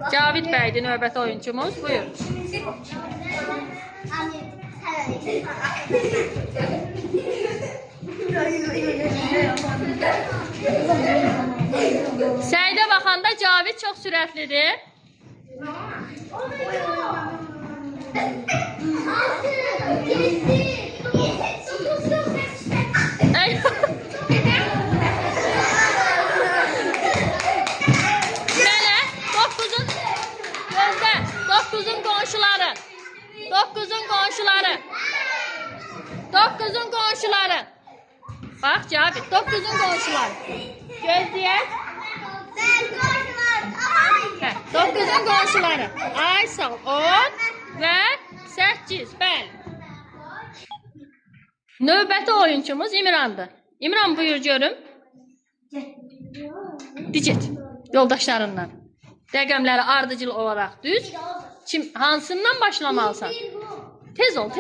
Cavid bəydir növbəti oyuncumuz. Buyur. Səidə baxanda Cavid çox sürətlidir. Mənə 9'un qonşuları. 9'un qonşuları. Bax Cavid, 9'un qonşuları. Gözləyək. 9'un qonşuları. Aysel 10 və 8. Bəli. Növbəti oyunçumuz İmrandır. İmran buyur görüm. Dicet. Yoldaşlarından. Rəqəmləri ardıcıl olaraq düz. Hansından başlamalısan? Tez ol.